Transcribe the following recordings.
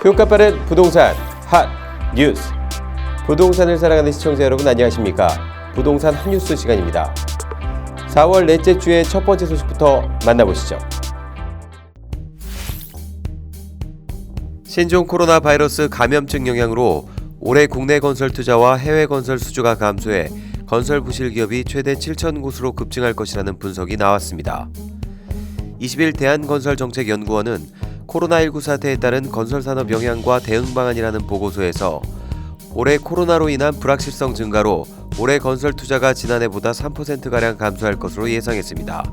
효과 빠른 부동산 핫 뉴스. 부동산을 사랑하는 시청자 여러분 안녕하십니까? 부동산 핫 뉴스 시간입니다. 4월 넷째 주의 첫 번째 소식부터 만나보시죠. 신종 코로나 바이러스 감염증 영향으로 올해 국내 건설 투자와 해외 건설 수주가 감소해 건설 부실 기업이 최대 7천 곳으로 급증할 것이라는 분석이 나왔습니다. 20일 대한건설정책연구원은 코로나19 사태에 따른 건설산업 영향과 대응 방안이라는 보고서에서 올해 코로나로 인한 불확실성 증가로 올해 건설 투자가 지난해보다 3%가량 감소할 것으로 예상했습니다.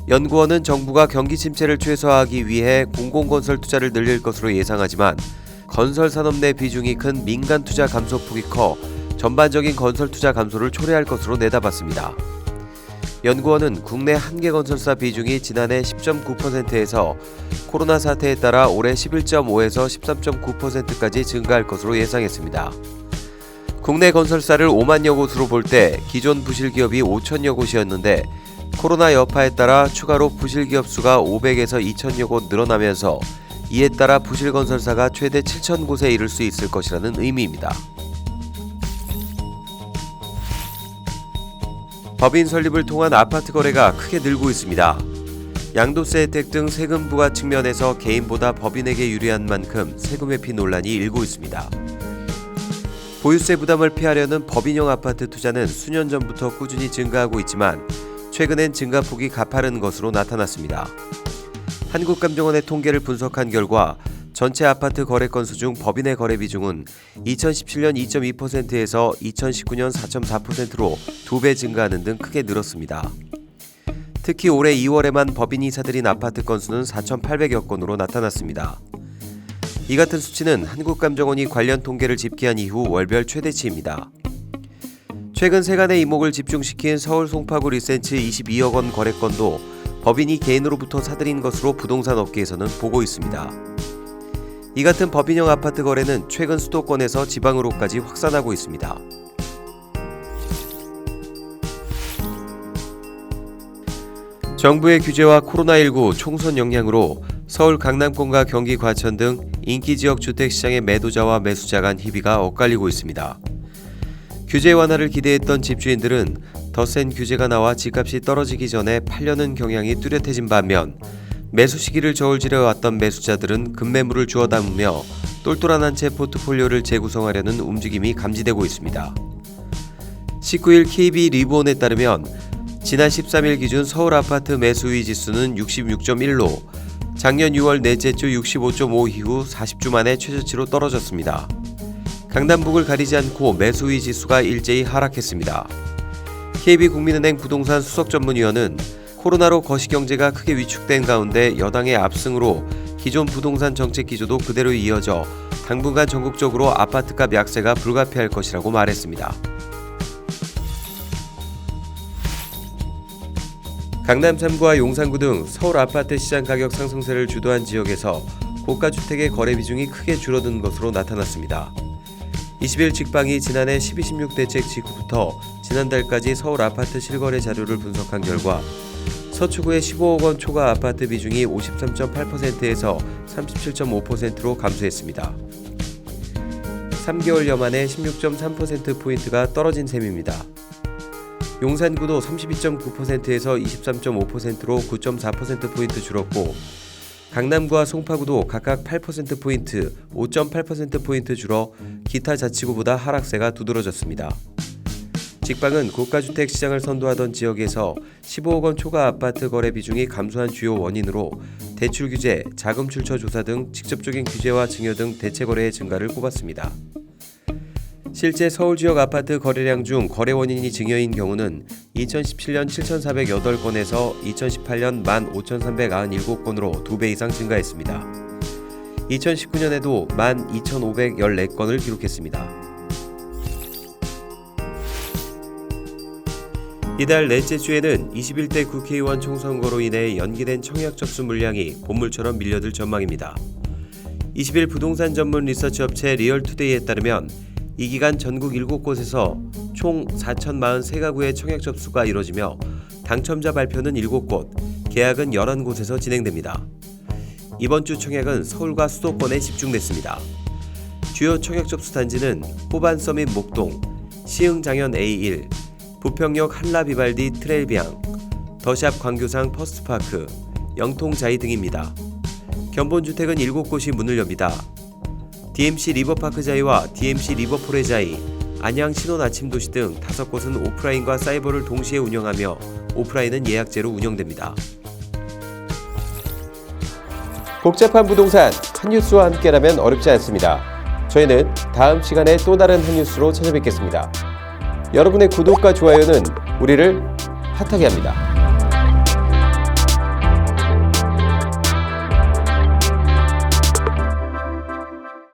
연구원은 정부가 경기 침체를 최소화하기 위해 공공건설 투자를 늘릴 것으로 예상하지만 건설 산업 내 비중이 큰 민간 투자 감소폭이 커 전반적인 건설 투자 감소를 초래할 것으로 내다봤습니다. 연구원은 국내 한계 건설사 비중이 지난해 10.9%에서 코로나 사태에 따라 올해 11.5에서 13.9%까지 증가할 것으로 예상했습니다. 국내 건설사를 5만여 곳으로 볼 때 기존 부실 기업이 5천여 곳이었는데 코로나 여파에 따라 추가로 부실 기업 수가 500에서 2천여 곳 늘어나면서 이에 따라 부실 건설사가 최대 7천 곳에 이를 수 있을 것이라는 의미입니다. 법인 설립을 통한 아파트 거래가 크게 늘고 있습니다. 양도세 혜택 등 세금 부과 측면에서 개인보다 법인에게 유리한 만큼 세금 회피 논란이 일고 있습니다. 보유세 부담을 피하려는 법인형 아파트 투자는 수년 전부터 꾸준히 증가하고 있지만 최근엔 증가폭이 가파른 것으로 나타났습니다. 한국감정원의 통계를 분석한 결과 전체 아파트 거래 건수 중 법인의 거래 비중은 2017년 2.2%에서 2019년 4.4%로 2배 증가하는 등 크게 늘었습니다. 특히 올해 2월에만 법인이 사들인 아파트 건수는 4,800여 건으로 나타났습니다. 이 같은 수치는 한국감정원이 관련 통계를 집계한 이후 월별 최대치입니다. 최근 세간의 이목을 집중시킨 서울 송파구 리센츠 22억 원 거래건도 법인이 개인으로부터 사들인 것으로 부동산 업계에서는 보고 있습니다. 이 같은 법인형 아파트 거래는 최근 수도권에서 지방으로까지 확산하고 있습니다. 정부의 규제와 코로나19 총선 영향으로 서울 강남권과 경기 과천 등 인기지역 주택시장의 매도자와 매수자 간 희비가 엇갈리고 있습니다. 규제 완화를 기대했던 집주인들은 더 센 규제가 나와 집값이 떨어지기 전에 팔려는 경향이 뚜렷해진 반면 매수 시기를 저울질해왔던 매수자들은 급매물을 주워 담으며 똘똘한 한 채 포트폴리오를 재구성하려는 움직임이 감지되고 있습니다. 19일 KB 리브온에 따르면 지난 13일 기준 서울 아파트 매수의 지수는 66.1로 작년 6월 넷째 주 65.5 이후 40주 만에 최저치로 떨어졌습니다. 강남북을 가리지 않고 매수의 지수가 일제히 하락했습니다. KB국민은행 부동산 수석전문위원은 코로나로 거시경제가 크게 위축된 가운데 여당의 압승으로 기존 부동산 정책 기조도 그대로 이어져 당분간 전국적으로 아파트값 약세가 불가피할 것이라고 말했습니다. 강남 3구와 용산구 등 서울 아파트 시장 가격 상승세를 주도한 지역에서 고가주택의 거래 비중이 크게 줄어든 것으로 나타났습니다. 20일 직방이 지난해 12.16 대책 직후부터 지난달까지 서울 아파트 실거래 자료를 분석한 결과 서초구의 15억 원 초과 아파트 비중이 53.8%에서 37.5%로 감소했습니다. 3개월여 만에 16.3%포인트가 떨어진 셈입니다. 용산구도 32.9%에서 23.5%로 9.4%포인트 줄었고 강남구와 송파구도 각각 8%포인트, 5.8%포인트 줄어 기타 자치구보다 하락세가 두드러졌습니다. 직방은 고가주택 시장을 선도하던 지역에서 15억 원 초과 아파트 거래 비중이 감소한 주요 원인으로 대출 규제, 자금 출처 조사 등 직접적인 규제와 증여 등 대체 거래의 증가를 꼽았습니다. 실제 서울 지역 아파트 거래량 중 거래 원인이 증여인 경우는 2017년 7,408건에서 2018년 15,397건으로 2배 이상 증가했습니다. 2019년에도 12,514건을 기록했습니다. 이달 넷째 주에는 21대 국회의원 총선거로 인해 연기된 청약 접수 물량이 본물처럼 밀려들 전망입니다. 20일 부동산 전문 리서치 업체 리얼투데이에 따르면 이 기간 전국 7곳에서 총 4,043가구의 청약 접수가 이뤄지며 당첨자 발표는 7곳, 계약은 11곳에서 진행됩니다. 이번 주 청약은 서울과 수도권에 집중됐습니다. 주요 청약 접수 단지는 호반 서밋 목동, 시흥장현 A1, 부평역 한라비발디 트레일비앙, 더샵 광교상 퍼스트파크, 영통자이 등입니다. 견본주택은 7곳이 문을 엽니다. DMC 리버파크자이와 DMC 리버포레자이, 안양 신혼아침도시 등 5곳은 오프라인과 사이버를 동시에 운영하며 오프라인은 예약제로 운영됩니다. 복잡한 부동산 한뉴스와 함께라면 어렵지 않습니다. 저희는 다음 시간에 또 다른 한뉴스로 찾아뵙겠습니다. 여러분의 구독과 좋아요는 우리를 핫하게 합니다.